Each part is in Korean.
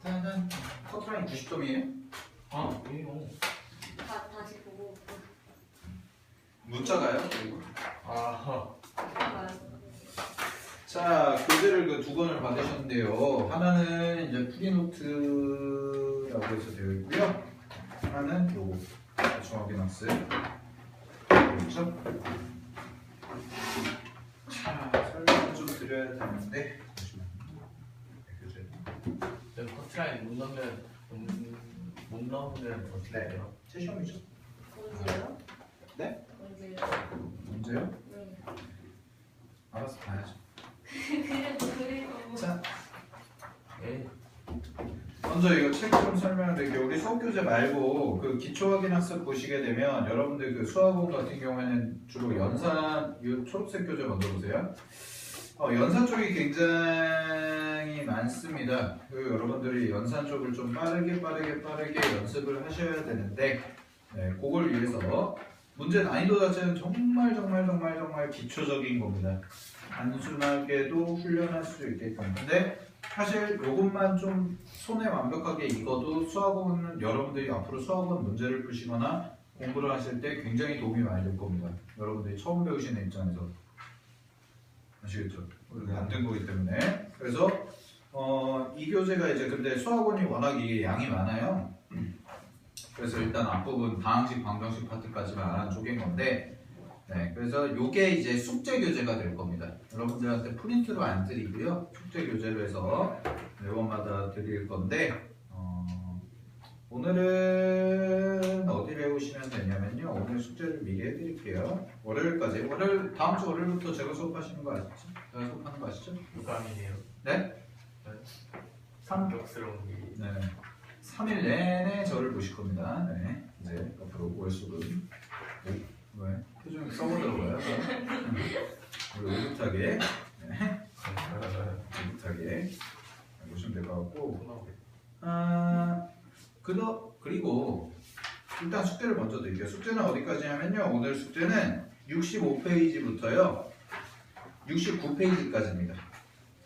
일단은 커트라인 90점이에요? 아, 왜요? 다시 보고. 문자가요? 그리고 아하. 자, 교재를 그 두 권을 받으셨는데요. 하나는 이제 프리노트라고 해서 되어 있고요. 하나는 요거 중학교학습. 그렇죠? 자, 설명 좀 드려야 되는데 잠시만요. 교재. 저 커트라인 못 넣으면 어떻게 해요? 제 시험이죠. 언제요? 네? 언제요? 언제요? 네. 알아서 봐야죠. 그래도. 자, 예. 먼저 이거 책 좀 설명드릴게요. 우리 수업 교재 말고 그 기초 확인 학습 보시게 되면 여러분들 그 수학원 같은 경우에는 주로 연산, 이 초록색 교재 먼저 보세요. 연산 쪽이 굉장히 많습니다. 그 여러분들이 연산 쪽을 좀 빠르게 연습을 하셔야 되는데, 네, 그걸 위해서 문제 난이도 자체는 정말 기초적인 겁니다. 단순하게도 훈련할 수 있게끔. 근데 사실 이것만 좀 손에 완벽하게 익어도 수학원은 여러분들이 앞으로 수학원 문제를 푸시거나 공부를 하실 때 굉장히 도움이 많이 될 겁니다. 여러분들이 처음 배우시는 입장에서. 아시겠죠? 만든 거기 때문에. 그래서 이 교재가 이제 근데 수학원이 워낙 이게 양이 많아요. 그래서 일단 앞부분 다항식, 방정식 파트까지만 쪼갠 건데, 네, 그래서 요게 이제 숙제 교재가 될 겁니다. 여러분들한테 프린트로 안 드리고요. 숙제 교재로 해서 매번마다 드릴 건데, 오늘은 어디 배우시면 되냐면요. 오늘 숙제를 미리 해드릴게요. 월요일까지. 다음 주 월요일부터 제가 수업하시는 거 아시죠? 제가 수업하는 거 아시죠? 유감이네요. 네? 감격스러운 일이. 네. 3일 내내 저를 보실 겁니다. 네. 이제 앞으로 월수금. 왜? 표정이 썩어 들어가요. 우리 오붓하게. 네. 오붓하게 보시면 될 것 같고. 그리고 일단 숙제를 먼저 드릴게요. 숙제는 어디까지 하면요. 오늘 숙제는 65페이지부터요. 69페이지까지입니다.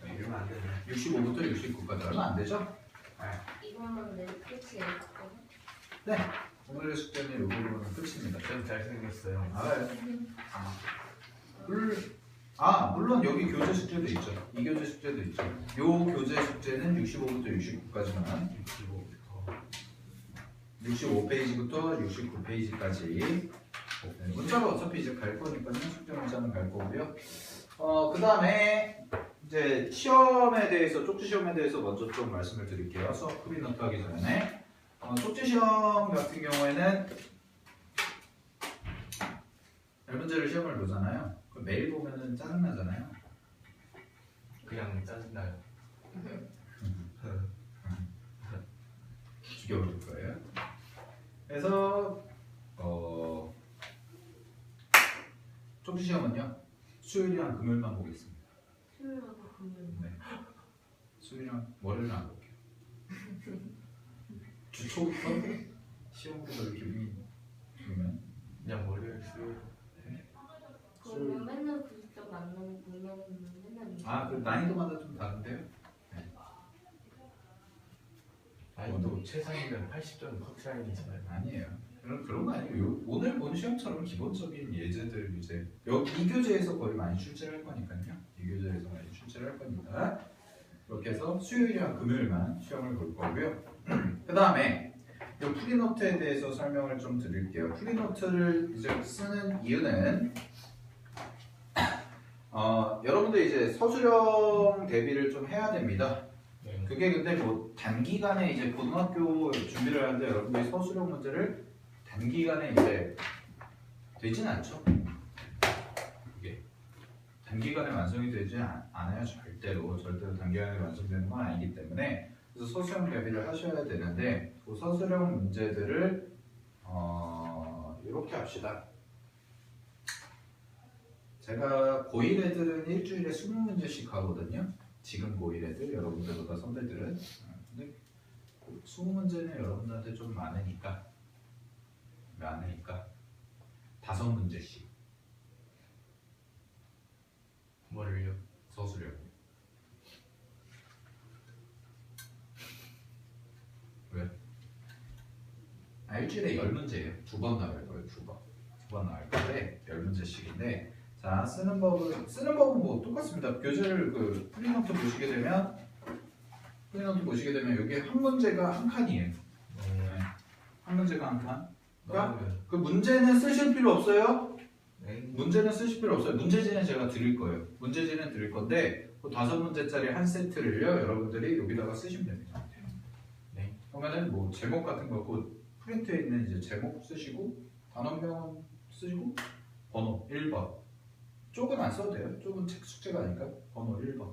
이러면 안 되네. 65부터 69까지 얼마 안 되죠? 이거는 내 끝이에요. 네. 오늘의 숙제는 이 부분은 끝입니다. 좀 잘생겼어요. 알아요. 물론 여기 교재 숙제도 있죠. 이 교재 숙제도 있죠. 요 교재 숙제는 65부터 69까지만. 65페이지부터 69페이지까지. 네, 문자로 어차피 이제 갈 거니까요. 숙제 문자는 갈 거고요. 그 다음에 이제 시험에 대해서, 쪽지 시험에 대해서 먼저 좀 말씀을 드릴게요. 수업 프리노트 하기 전에. 쪽지 시험 같은 경우에는 열 문제를 시험을 보잖아요. 그럼 매일 보면은 짜증나잖아요. 그냥 짜증나요. 죽여버릴 거예요. 그래서 쪽지 시험은요. 수요일이랑 금요일만 보겠습니다. 수요일하고 금요일. 네. 수요일이랑 월요일은 안 볼게요. 주 초부터 시험부터 기분이 그러면 그냥 월요일 수요일. 그러면 맨날 90점 맞는 보면 맨날. 그 난이도마다 좀 다른데요? 아니 최상위는 80점 커트라인이잖아요. 아니에요. 그런 거 아니에요. 오늘 본 시험처럼 기본적인 예제들 이제 이 교재에서 거의 많이 출제를 할 거니까요. 이 교재에서 많이 출제를 할 거니까 이렇게 해서 수요일이랑 금요일만 시험을 볼 거고요. 그 다음에 이 프리노트에 대해서 설명을 좀 드릴게요. 프리노트를 이제 쓰는 이유는 여러분들 이제 서술형 대비를 좀 해야 됩니다. 네. 그게 근데 뭐 단기간에 이제 고등학교 준비를 하는데 여러분들이 서술형 문제를 단기간에 이제 되진 않죠. 이게 단기간에 완성이 되지 않아요. 절대로 단기간에 완성되는 건 아니기 때문에 그래서 서술형 대비를 하셔야 되는데 그 서술형 문제들을 이렇게 합시다. 제가 고1 애들은 일주일에 20문제씩 하거든요. 지금 고1 애들, 여러분들보다 선배들은. 근데 20문제는 여러분들한테 좀 많으니까 5문제씩 뭐를요? 서술형. 일주일에 10문제예요. 2번 나올 거예요. 2번 나올 건데 10문제씩인데 자 쓰는 법은 뭐 똑같습니다. 교재를 그 프리노트 보시게 되면 여기 한 문제가 한 칸이에요. 네. 한 문제가 한 칸. 그러니까 그 문제는 쓰실 필요 없어요. 문제는 쓰실 필요 없어요. 문제지는 제가 드릴 거예요. 문제지는 드릴 건데 그 5문제짜리 한 세트를요 여러분들이 여기다가 쓰시면 됩니다. 네. 그러면은 뭐 제목 같은 거 그 프린트에 있는 이제 제목 쓰시고 단원명 쓰시고 번호 1번 쪽은 안 써도 돼요. 쪽은 책 숙제가 아니까 번호 1번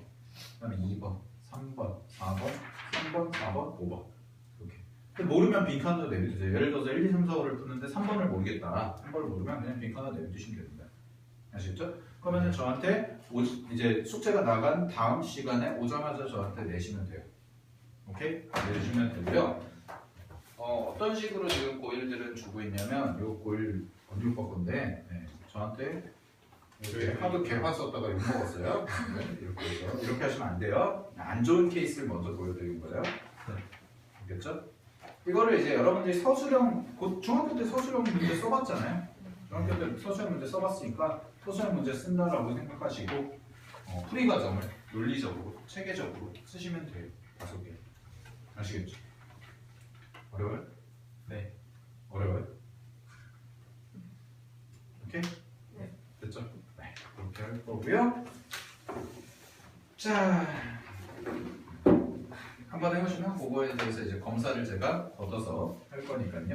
그다음에 2번 3번 4번 3번 4번 5번 이렇게. 근데 모르면 빈칸으로 내비두세요. 예를 들어서 1, 2, 3, 4, 5를 푸는데 3번을 모르겠다. 3번을 모르면 그냥 빈칸으로 내비두시면 됩니다. 아시겠죠? 그러면 저한테 이제 숙제가 나간 다음 시간에 오자마자 저한테 내시면 돼요. 오케이? 내주시면 되고요. 어떤 식으로 지금 고1들은 주고 있냐면 요 고1 언유과 건데 저한테 이렇게 하도 개판 썼다가 욕먹었어요. 이렇게 해서 이렇게 하시면 안 돼요. 안 좋은 케이스를 먼저 보여드린 거예요. 알겠죠? 이거를 이제 여러분들이 서술형 곧 중학교 때 서술형 문제 써봤잖아요. 중학교 때 서술형 문제 써봤으니까 서술형 문제 쓴다라고 생각하시고 풀이 과정을 논리적으로 체계적으로 쓰시면 돼요. 5개. 아시겠죠? 어려워요? 네. 어려워요? 오케이? 네. 됐죠? 네. 그렇게 할 거고요. 자, 한번 해보시면 그거에 대해서 이제 검사를 제가 얻어서 할 거니까요.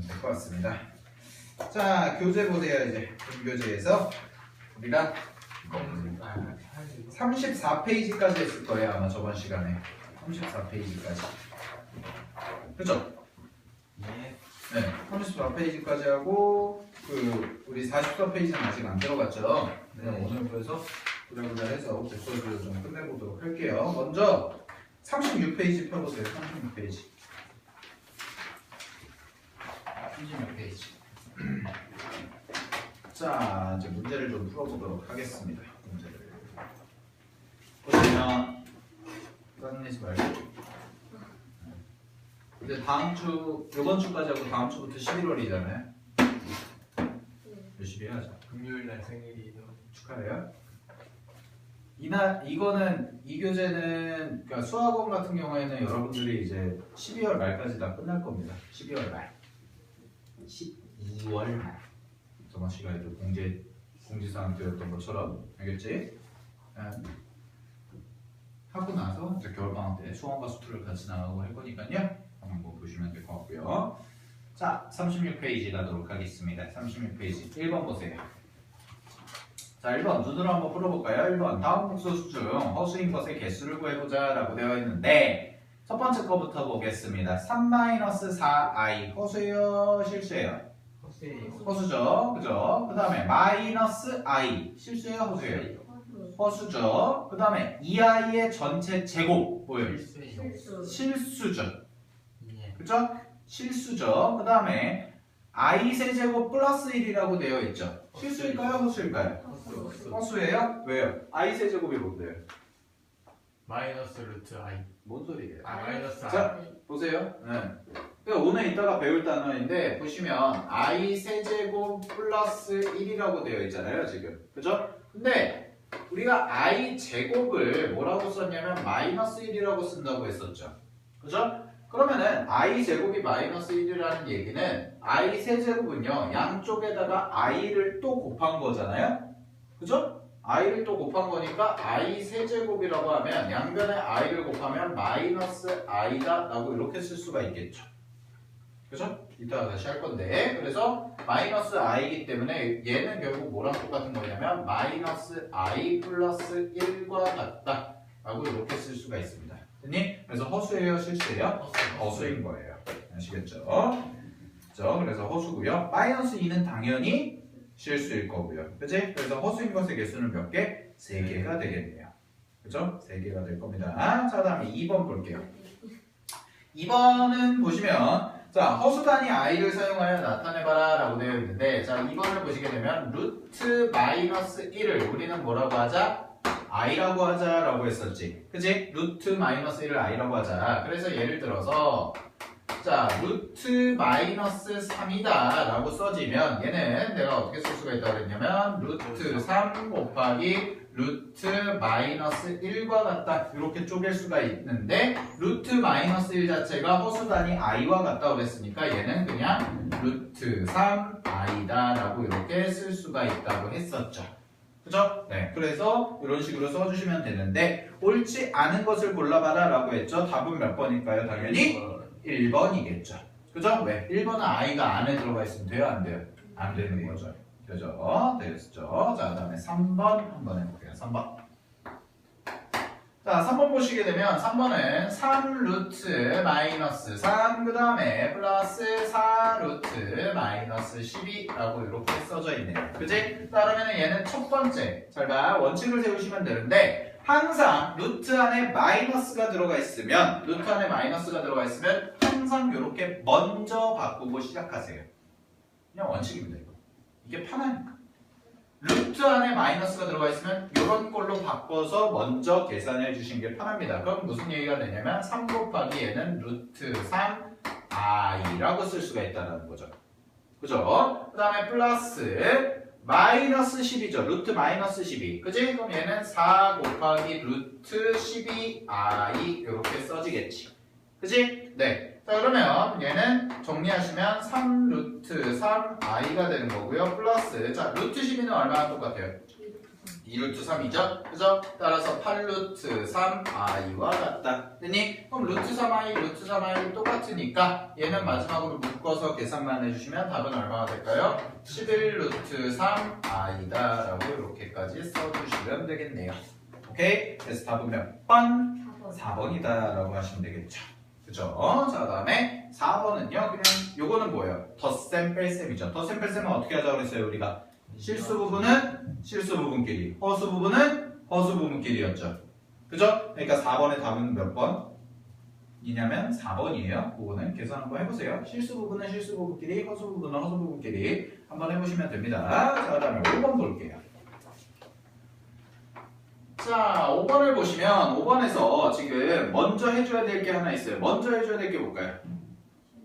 될 것 같습니다. 자, 교재 보세요. 이제 교재에서 우리가 34페이지까지 했을 거예요. 아마 저번 시간에 34페이지까지. 그죠? 네. 네, 34페이지까지 하고 우리 44페이지는 아직 안 들어갔죠. 네, 오늘부터 부랴부랴 해서 백서를 좀 끝내보도록 할게요. 먼저 36페이지 펴보세요. 36페이지. 36페이지. 자, 이제 문제를 좀 풀어보도록 하겠습니다. 문제를 보시면 끝내지 말고 이제 다음 주, 이번 주까지 하고 다음 주부터 11월이잖아요. 열심히 해야죠. 금요일 날 생일이 축하해요. 이거는 이 교재는 그러니까 수학원 같은 경우에는 여러분들이 이제 12월 말까지 다 끝날 겁니다. 12월 말, 12월 말. 저번 시간에도 공지사항 드렸던 것처럼 알겠지? 하고 나서 이제 겨울방학 때 수원과 수투를 같이 나가고 할 거니까요. 한번 보시면 될 것 같고요. 자, 36페이지 가도록 하겠습니다. 36페이지 1번 보세요. 자, 1번 눈으로 한번 풀어볼까요? 1번 다음 복수 중 허수인 것의 개수를 구해보자 라고 되어 있는데 첫 번째 거부터 보겠습니다. 3-4i 허수예요? 실수예요? 허수죠? 그죠? 그 다음에 -i 실수예요? 허수예요? 허수죠? 그 다음에 2i의 전체 제곱 뭐예요? 실수죠? 그죠? 실수죠? 그 다음에 i 세제곱 플러스 1이라고 되어 있죠? 실수일까요? 허수일까요? 허수예요? 왜요? i 세제곱이 뭔데요? 마이너스 루트 i. 뭔 소리예요? 마이너스 자, i. 보세요. 네. 그러니까 오늘 이따가 배울 단어인데 보시면 i 세제곱 플러스 1이라고 되어 있잖아요, 지금. 그죠? 근데 우리가 i 제곱을 뭐라고 썼냐면 마이너스 1이라고 쓴다고 했었죠. 그죠? 그러면은 i 제곱이 마이너스 1이라는 얘기는 i 세제곱은요 양쪽에다가 i를 또 곱한 거잖아요. 그죠? i를 또 곱한 거니까 i 세제곱이라고 하면 양변에 i를 곱하면 마이너스 i다 라고 이렇게 쓸 수가 있겠죠. 그죠? 이따가 다시 할 건데 그래서 마이너스 i이기 때문에 얘는 결국 뭐랑 똑같은 거냐면 마이너스 i 플러스 1과 같다 라고 이렇게 쓸 수가 있습니다. 됐니? 그래서 허수예요? 실수예요? 허수인 거예요. 아시겠죠? 그렇죠? 그래서 허수고요. 마이너스 2는 당연히 실수일 거고요. 그치? 그래서 허수인 것의 개수는 몇 개? 3개가 되겠네요. 그죠? 3개가 될 겁니다. 자, 다음에 2번 볼게요. 2번은 보시면 자, 허수 단위 i를 사용하여 나타내봐라 라고 되어 있는데 자, 2번을 보시게 되면 루트 마이너스 1을 우리는 뭐라고 하자? i라고 하자라고 했었지. 그치? 루트 마이너스 1을 i라고 하자. 그래서 예를 들어서 자, 루트 마이너스 3이다 라고 써지면 얘는 내가 어떻게 쓸 수가 있다고 그랬냐면 루트 3 곱하기 루트 마이너스 1과 같다 이렇게 쪼갤 수가 있는데 루트 마이너스 1 자체가 허수단위 i와 같다고 그랬으니까 얘는 그냥 루트 3i다 라고 이렇게 쓸 수가 있다고 했었죠. 그죠? 네. 그래서 이런 식으로 써주시면 되는데 옳지 않은 것을 골라봐라 라고 했죠. 답은 몇 번일까요? 당연히 1번이겠죠. 그죠? 왜? 1번은 i가 안에 들어가 있으면 돼요? 안 돼요? 안 되는 거죠. 그죠? 됐죠? 자, 그 다음에 3번 한번 해볼게요. 3번. 자, 3번 보시게 되면 3번은 3 루트 마이너스 3 그 다음에 플러스 4 루트 마이너스 12라고 이렇게 써져 있네요. 그지? 자, 그러면 얘는 첫 번째. 잘 봐. 원칙을 세우시면 되는데 항상 루트 안에 마이너스가 들어가 있으면 항상 이렇게 먼저 바꾸고 시작하세요. 그냥 원칙입니다. 이게 편하니까. 루트 안에 마이너스가 들어가 있으면 이런 걸로 바꿔서 먼저 계산해 주신 게 편합니다. 그럼 무슨 얘기가 되냐면 3 곱하기 얘는 루트 3i라고 쓸 수가 있다는 거죠. 그죠? 그 다음에 플러스 마이너스 10이죠. 루트 마이너스 12. 그지? 그럼 얘는 4 곱하기 루트 12i 이렇게 써지겠지. 그지? 네. 자, 그러면 얘는 정리하시면 3 루트 3i가 되는 거고요. 플러스, 자, 루트 12는 얼마나 똑같아요? 2 루트 3이죠? 그죠? 따라서 8 루트 3i와 같다. 됐니? 그럼 루트 3i 똑같으니까 얘는 마지막으로 묶어서 계산만 해주시면 답은 얼마가 될까요? 11 루트 3i다 라고 이렇게까지 써주시면 되겠네요. 오케이? 그래서 답은 몇 번? 4번이다 라고 하시면 되겠죠. 그죠? 자, 다음에 4번은요, 그냥 요거는 뭐예요? 덧셈 뺄셈이죠. 덧셈 뺄셈은 어떻게 하자고 그랬어요, 우리가? 실수 부분은 실수 부분끼리, 허수 부분은 허수 부분끼리였죠. 그죠? 그러니까 4번의 답은 몇 번이냐면 4번이에요. 그거는 계산 한번 해보세요. 실수 부분은 실수 부분끼리, 허수 부분은 허수 부분끼리 한번 해보시면 됩니다. 자, 다음에 5번 볼게요. 자, 5번을 보시면 5번에서 지금 먼저 해줘야 될 게 하나 있어요. 먼저 해줘야 될 게 뭘까요?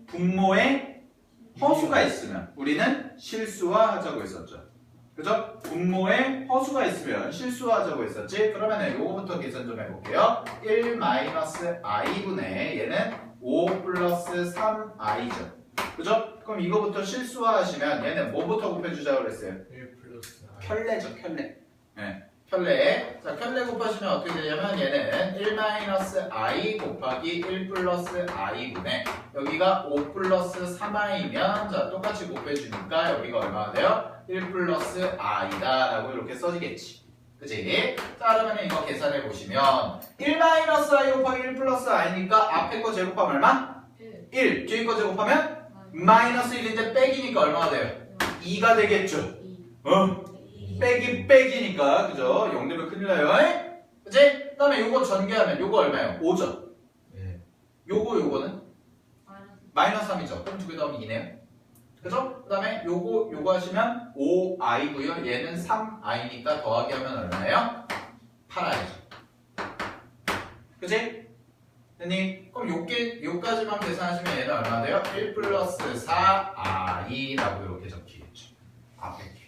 분모에 허수가 있으면 우리는 실수화하자고 했었죠. 그죠? 분모에 허수가 있으면 실수화하자고 했었지. 그러면 요거부터 계산 좀 해볼게요. 1-i분의 얘는 5 플러스 3i죠. 그죠? 그럼 이거부터 실수화하시면 얘는 뭐부터 곱해주자고 그랬어요? 1 플러스 i. 켤레죠, 켤레. 네. 켤레. 자, 켤레 곱하시면 어떻게 되냐면 얘는 1-i 곱하기 1 플러스 i분의 여기가 5 플러스 3i면 자, 똑같이 곱해주니까 여기가 얼마가 돼요? 1 플러스 i다 라고 이렇게 써지겠지. 그치? 자, 그러면 이거 계산해 보시면 1-i 곱하기 1 플러스 i니까 앞에 거 제곱하면 얼마? 1. 뒤에 거 제곱하면 마이너스 1인데 빼기니까 얼마가 돼요? 2가 되겠죠. 빼기니까 그죠? 0 되면 큰일 나요. 그치? 그 다음에 요거 전개하면 요거 얼마예요? 5죠? 네. 요거는? 마이너스 3이죠. 그럼 두 개 더하면 2네요. 그죠? 그 다음에 요거 하시면 5i고요. 얘는 3i니까 더하기 하면 얼마예요? 8i죠. 그치? 됐니? 그럼 요까지만 계산하시면 얘는 얼마 돼요? 1 플러스 4i라고 이렇게 적히겠죠. 앞에 게.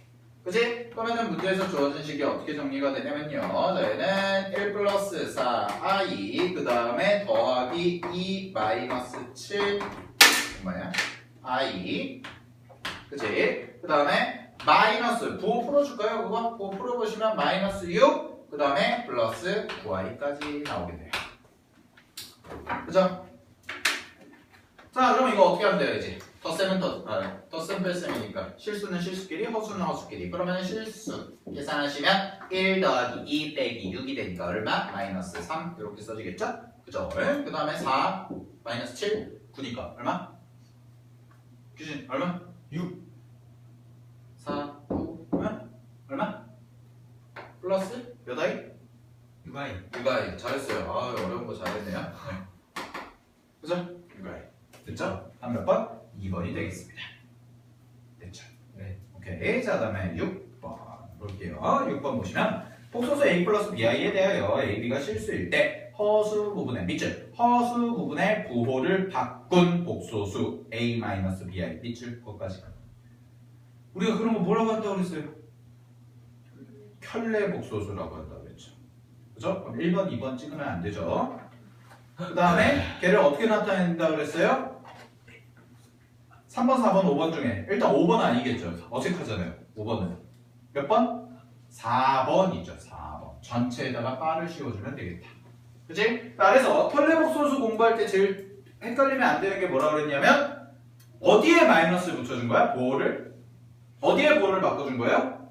그치? 그러면은 문제에서 주어진 식이 어떻게 정리가 되냐면요. 자, 얘는 1 플러스 4i 그 다음에 더하기 2 마이너스 7 뭐야? i 그치? 그 다음에 마이너스 부호 풀어줄까요? 그거? 부호 풀어보시면 마이너스 6 그 다음에 플러스 9i까지 나오게 돼요. 그죠? 자, 그럼 이거 어떻게 하면 돼요, 이제? 덧셈은 덧셈 뺄셈이니까 실수는 실수끼리, 허수는 허수끼리. 그러면 실수 계산하시면 1 더하기 2 빼기 6이 되니까 얼마? 마이너스 3 이렇게 써지겠죠? 그죠? 그 다음에 4 마이너스 7 9니까 얼마? 규진 얼마? 6 4 9 얼마? 플러스 몇 i? 6i. 6i 잘했어요. 아, 어려운 거 잘했네요. 네. 그죠? 6i 됐죠? 한 몇 번? 2번이 되겠습니다. 됐죠? 네. 오케이. 자, 다음에 6번 볼게요. 6번 보시면 복소수 a 플러스 bi에 대하여 ab가 실수일 때 허수 부분의 밑줄 허수 부분의 부호를 바꾼 복소수 a 마이너스 bi 밑줄 것까지. 우리가 그런 거 뭐라고 한다고 그랬어요? 켤레 복소수라고 한다고 그랬죠. 그죠? 그럼 1번, 2번 찍으면 안 되죠. 그 다음에 걔를 어떻게 나타낸다고 그랬어요? 3번, 4번, 5번 중에 일단 5번 아니겠죠. 어색하잖아요. 5번은 몇 번? 4번이죠. 4번. 전체에다가 바를 씌워주면 되겠다. 그치? 그래서 켤레복소수 공부할 때 제일 헷갈리면 안 되는 게 뭐라고 그랬냐면 어디에 마이너스 붙여준 거야? 보호를? 어디에 보호를 바꿔준 거예요?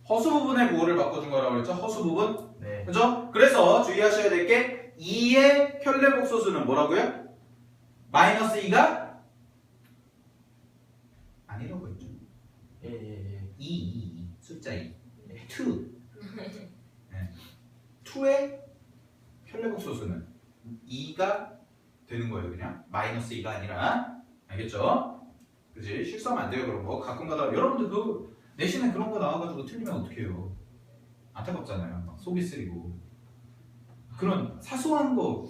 허수 부분의 보호를 바꿔준 거라고 그랬죠? 허수 부분? 네. 그죠? 그래서 주의하셔야 될 게 2의 켤레복소수는 뭐라고요? 마이너스 2가 아니라고 했죠. 예. 2 숫자 2 2 2의 켤레복소수는 2가 되는 거예요. 그냥 마이너스 2가 아니라. 알겠죠? 그치? 실수하면 안 돼요. 그런 거 가끔가다 여러분들 그 내신에 그런 거 나와가지고 틀리면 어떡해요. 안타깝잖아요. 막 속이 쓰리고 그런 사소한 거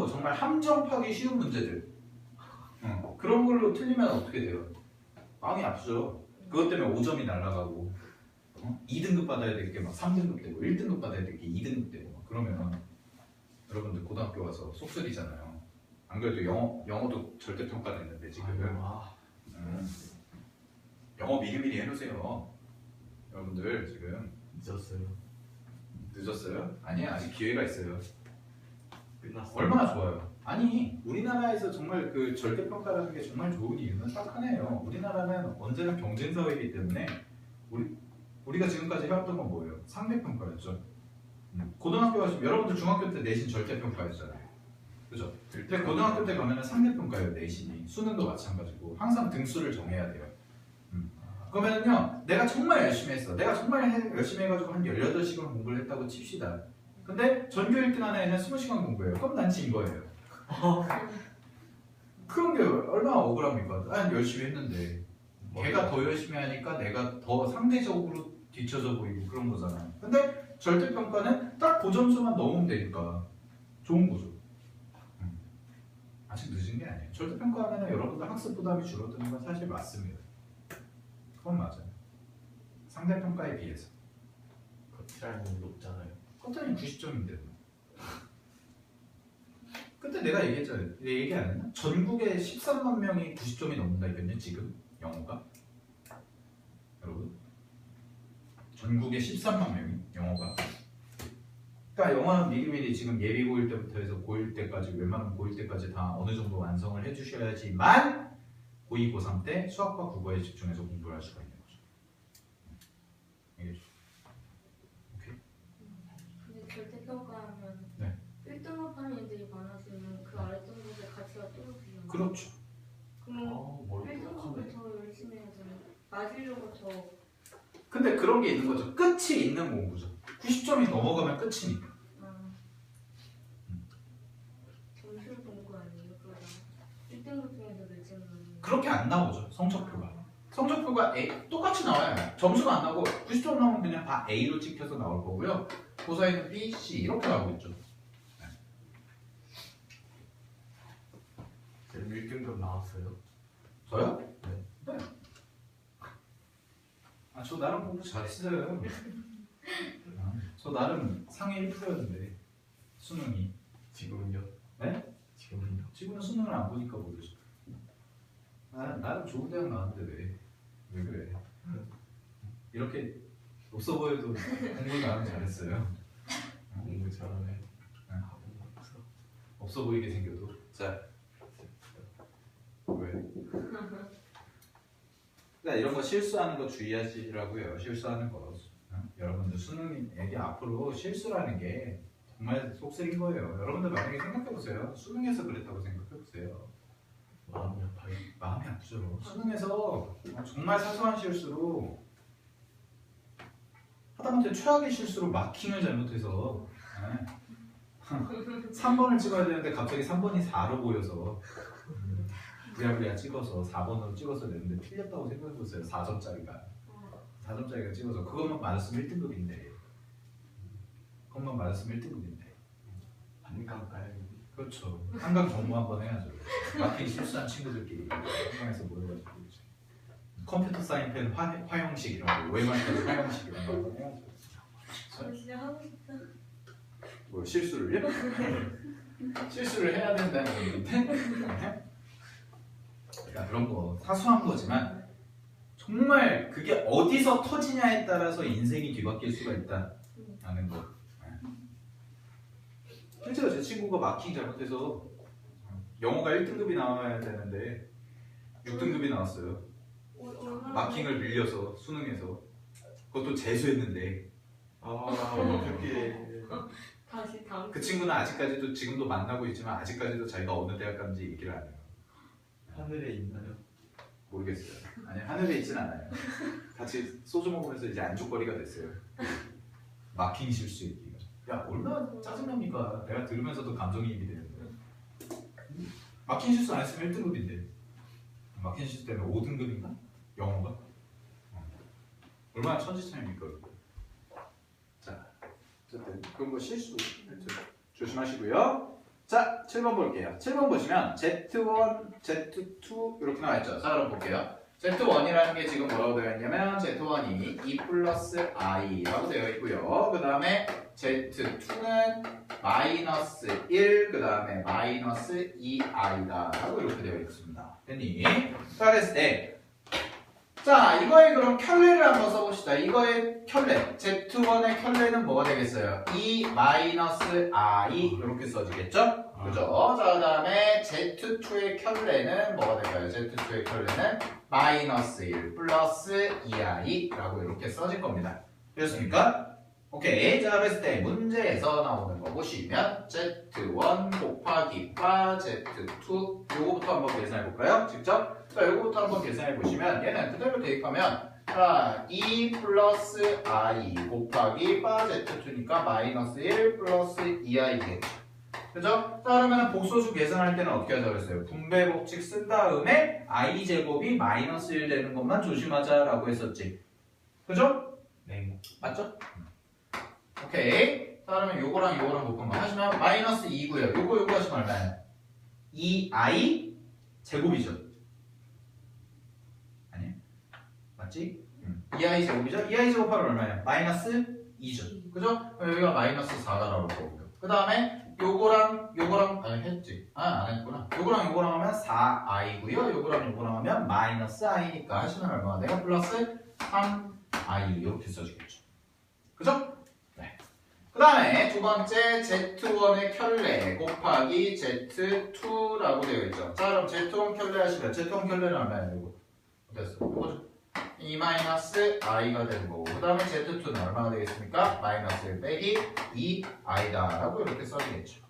정말 함정 파기 쉬운 문제들 그런 걸로 틀리면 어떻게 돼요? 마음이 아프죠. 그것 때문에 5점이 날아가고 2등급 받아야 될 게 막 3등급 되고 1등급 받아야 될 게 2등급 되고 막 그러면 여러분들 고등학교 와서 속쓰리잖아요. 안 그래도 영어도 절대평가 냈는데 지금 영어 미리미리 해놓으세요. 여러분들 지금 늦었어요? 아니야, 아직 기회가 있어요. 끝났어. 얼마나 좋아요. 아니 우리나라에서 정말 그 절대평가라는 게 정말 좋은 이유는 딱 하나예요. 우리나라는 언제나 경쟁사회이기 때문에 우리가 지금까지 해왔던 건 뭐예요? 상대평가였죠. 고등학교 가시면 여러분들 중학교 때 내신 절대평가였잖아요. 그죠? 근데 고등학교 때 가면은 상대평가예요. 내신이. 수능도 마찬가지고 항상 등수를 정해야 돼요. 그러면은요 내가 정말 열심히 했어. 내가 정말 열심히 해가지고 한 18시간 공부를 했다고 칩시다. 근데 전교 1등 하는 애는 20시간 공부해요. 그럼 난 진 거예요. 그런 게 얼마나 억울합니까? 난 열심히 했는데 걔가 더 열심히 하니까 내가 더 상대적으로 뒤쳐져 보이고 그런 거잖아요. 근데 절대평가는 딱 그 점수만 넣으면 되니까 좋은 거죠. 아직 늦은 게 아니에요. 절대평가하면 여러분들 학습 부담이 줄어드는 건 사실 맞습니다. 그건 맞아요. 상대평가에 비해서 커트라인이 높잖아요. 커트라인 90점인데 그때 내가 얘기했잖아요. 내 얘기 안 했나? 전국에 13만 명이 90점이 넘는다니까요. 지금 영어가 여러분 전국에 13만 명이 영어가 그러니까 영어는 미리미리 지금 예비 고1 때부터 해서 고1 때까지 웬만하면 고1 때까지 다 어느 정도 완성을 해주셔야지만 고2, 고3 때 수학과 국어에 집중해서 공부를 할 수가 있는 거죠. 알겠죠? 오케이. 근데 절대평가하면 네. 1등급 하는 애들이 많아지면 그 아랫등급의 가치가 떨어지잖아요. 그렇죠. 그럼 머리 1등급을 더 열심히 해야 되는 맞으려고 더 근데 그런 게 있는 거죠. 끝이 있는 공부죠. 90점이 넘어가면 끝이니까. 점수를 본 거 아니에요? 그러다 1등급 중에서 몇 점을 그렇게 안 나오죠. 성적표가. 성적표가 A, 똑같이 나와요. 점수가 안 나오고 90점 나오면 그냥 다 A로 찍혀서 나올 거고요. 그 사이는 B, C 이렇게 나오고 있죠. 지금 1등급 나왔어요. 저요? 네. 아, 저 나름 공부 잘했어요. 저 나름 상위 1%였는데 수능이. 지금은요? 네? 지금은요? 지금은 수능을 안 보니까 모르죠. 나름 좋은 대학 나왔는데 왜 그래? 이렇게 없어 보여도 공부 나름 잘했어요. 공부 잘하네. 없어 보이게 생겨도. 자, 왜? 그러니까 이런 거 실수하는 거 주의하시라고요. 실수하는 거. 여러분들 수능에게 앞으로 실수라는 게 정말 속쓰린 거예요. 여러분들 만약에 생각해보세요. 수능에서 그랬다고 생각해보세요. 마음이 아파요. 마음이 아프죠. 수능에서 정말 사소한 실수로 하다못해 최악의 실수로 마킹을 잘못해서 3번을 찍어야 되는데 갑자기 3번이 4로 보여서 부랴부랴 찍어서 4번으로 찍어서 냈는데 틀렸다고 생각해보세요. 4점짜리가 찍어서 그것만 맞았으면 1등급인데 그것만 맞았으면 1등급인데. 반감 까야겠네. 그렇죠. 한강 정모 한번 해야죠. 마킹 실수한 친구들끼리 한강에서 모여가지고 이제 컴퓨터 사인펜 화형식 이런 거, OMR펜 화형식 이런 거 한번 해야죠. 진짜 하고 싶다. 뭐 실수를요? 실수를 해야 된다는 얘기인데. 그러니까 그런 거 사소한 거지만 정말 그게 어디서 터지냐에 따라서 인생이 뒤바뀔 수가 있다라는 거. 실제로 제 친구가 마킹 잘못해서 영어가 1등급이 나와야 되는데 6등급이 나왔어요. 마킹을 밀려서 수능에서 그것도 재수했는데 어떻게 다시 다음. 그 친구는 아직까지도 지금도 만나고 있지만 아직까지도 자기가 어느 대학 간지 얘기를 안 해요. 하늘에 있나요? 모르겠어요. 아니 하늘에 있진 않아요. 같이 소주 먹으면서 이제 안주거리가 됐어요. 마킹 실수했기가. 야 얼마나 짜증납니까? 내가 들으면서도 감정이입이 되는데. 마킹 실수 안 했으면 1등급인데. 마킹 실수 때문에 5등급인가? 영어가? 얼마나 천지차입니까? 자, 어쨌든 그건 뭐 실수 조심하시고요. 자, 7번 볼게요. 7번 보시면 Z1, Z2 이렇게 나와있죠. 자, 그럼 볼게요. Z1이라는 게 지금 뭐라고 되어 있냐면 Z1이 2 플러스 i라고 되어 있고요. 그 다음에 Z2는 마이너스 1, 그 다음에 마이너스 2i다 라고 이렇게 되어 있습니다. 됐니? 자, 그랬을 때 자, 이거의 그럼 켤레를 한번 써봅시다. 이거의 켤레, Z1의 켤레는 뭐가 되겠어요? 2 마이너스 i 이렇게 써지겠죠? 그죠? 자, 그 다음에 Z2의 켤레는 뭐가 될까요? Z2의 켤레는 마이너스 1 플러스 2i라고 이렇게 써질 겁니다. 되셨습니까? 오케이. 자, 그랬을 때 문제에서 나오는 거 보시면 Z1 곱하기 바 Z2 요거부터 한번 계산해 볼까요? 직접? 자, 요거부터 한번 계산해 보시면 얘는 그대로 대입하면 자, 2 플러스 i 곱하기 바 Z2니까 마이너스 1 플러스 2i겠죠. 그죠? 자, 그러면 복소수 계산할 때는 어떻게 하자고 했어요? 분배 법칙 쓴 다음에 i 제곱이 마이너스 1 되는 것만 조심하자라고 했었지. 그죠? 네. 맞죠? 오케이. 자, 그러면 요거랑 요거랑 곱한번 하시면 마이너스 2고요. 요거 하시면 얼마예요? 2i 제곱이죠. 아니? 맞지? 2i 제곱이죠? 2i 제곱하면 얼마예요? 마이너스 2죠. 그죠? 여기가 마이너스 4가 나올 거고요. 그 다음에 요거랑 아니 했지? 안 했구나. 요거랑 하면 4i고요. 요거랑 하면 마이너스 i니까 하시면 얼마가 돼요? 플러스 3i 이렇게 써지겠죠. 그죠? 네. 그 다음에 두 번째 Z1의 켤레 곱하기 Z2라고 되어 있죠. 자, 그럼 Z1 켤레 하시면 Z1 켤레는 얼마예요? 이거 됐어. 이거죠. 2 마이너스 i가 되는 거고 그 다음에 Z2는 얼마가 되겠습니까? 마이너스 1 빼기 2i다 라고 이렇게 써지겠죠.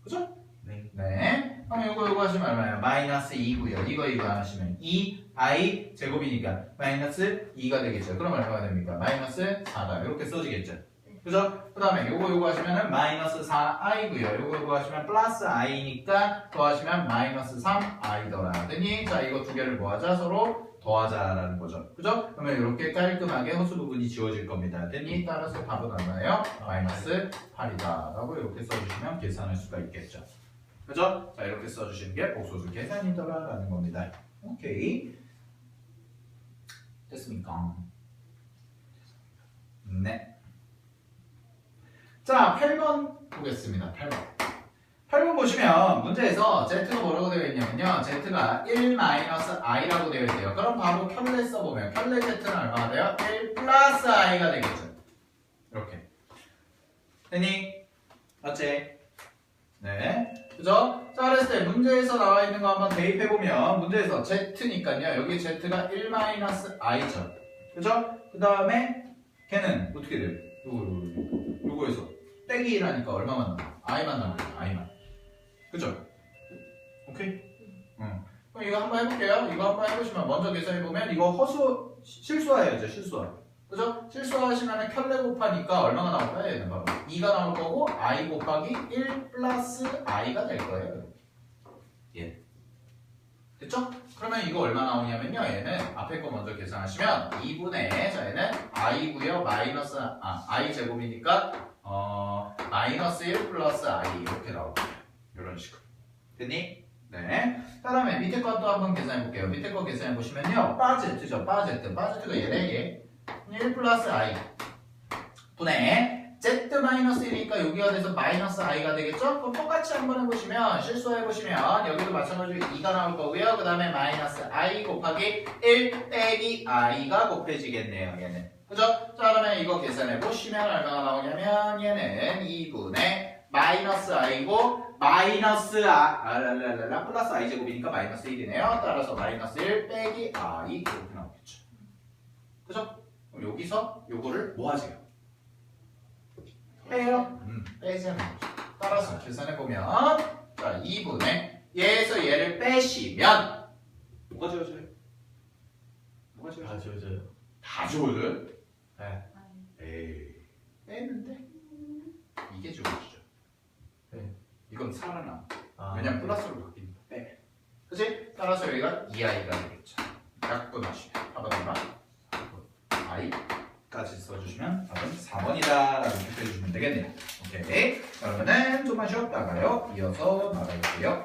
그죠? 네. 네. 그럼 요거 하시면 얼마예요? 마이너스 2고요. 이거 하시면 2i 제곱이니까 마이너스 2가 되겠죠. 그럼 얼마가 됩니까? 마이너스 4다. 이렇게 써지겠죠. 그죠? 그 다음에 요거 하시면은 마이너스 4i고요. 요거 하시면 플러스 i니까 더하시면 마이너스 3i더라. 되니? 자, 이거 두 개를 뭐하자? 서로 더하자라는 거죠. 그죠? 그러면 이렇게 깔끔하게 허수 부분이 지워질 겁니다. 되니? 따라서 답은 얼마예요? 마이너스 8이다. 라고 이렇게 써주시면 계산할 수가 있겠죠. 그죠? 자, 이렇게 써주시는 게 복소수 계산이더라. 라는 겁니다. 오케이. 됐습니까? 네. 자, 8번 보겠습니다. 8번 보시면 문제에서 Z가 뭐라고 되어 있냐면요. Z가 1-i라고 되어 있대요. 그럼 바로 켤레 써보면 켤레 Z는 얼마가 돼요? 1 플러스 i가 되겠죠. 이렇게. 됐니? 맞지? 네. 그죠? 자, 그랬을 때 문제에서 나와 있는 거 한번 대입해보면 문제에서 Z니까요. 여기 Z가 1-i죠. 그죠? 그 다음에 걔는 어떻게 돼요? 요거에서 떼기 1하니까 얼마만 남아? i만 남아요. i만. 그죠? 오케이? 그럼 이거 한번 해볼게요. 이거 한번 해보시면 먼저 계산해보면 이거 실수화해야죠. 실수화. 그죠? 실수화하시면 켤레 곱하니까 얼마가 나올까요? 얘는 바로 2가 나올 거고 i 곱하기 1 플러스 i가 될 거예요. 예. 됐죠? 그러면 이거 얼마 나오냐면요. 얘는 앞에 거 먼저 계산하시면 2분의 자 얘는 i고요. 마이너스 i 제곱이니까 마이너스 1 플러스 i 이렇게 나오거든요. 이런 식으로. 됐니? 네. 그다음에 밑에 거 또 한번 계산해 볼게요. 밑에 거 계산해 보시면요. 빠제트죠. 빠제트가 얘네 1 플러스 i 분의 z-1이니까 여기가 돼서 마이너스 i가 되겠죠? 그럼 똑같이 한번 해보시면 실수해보시면 여기도 마찬가지로 2가 나올 거고요. 그 다음에 마이너스 i 곱하기 1 빼기 i가 곱해지겠네요. 얘는. 그죠? 자 그러면 이거 계산해보시면 얼마가 나오냐면 얘는 2분의 마이너스 i고 마이너스 플러스 i 제곱이니까 마이너스 1이네요. 따라서 마이너스 1 빼기 i 이렇게 나오겠죠. 그죠? 그럼 여기서 요거를 뭐 하세요? 빼요. 빼지는 거죠. 따라서 계산해보면 자 2분의 얘에서 얘를 빼시면 뭐가 지워져요? 뭐가 다 지워져요? 지워져요. 다 지워져요? 네. 에이 뺐는데 이게 지워지죠. 네. 이건 살아나. 아, 왜냐면 플러스로 바뀌니까 빼. 그치? 따라서 여기가 2i가 되겠죠. 약분하시면 답은 얼마? 4번. i까지 써주시면 답은 4번이다 라고 표현해주시면 되겠네요. 오케이. 그러면은 좀만 쉬었다가요. 이어서 나가볼게요.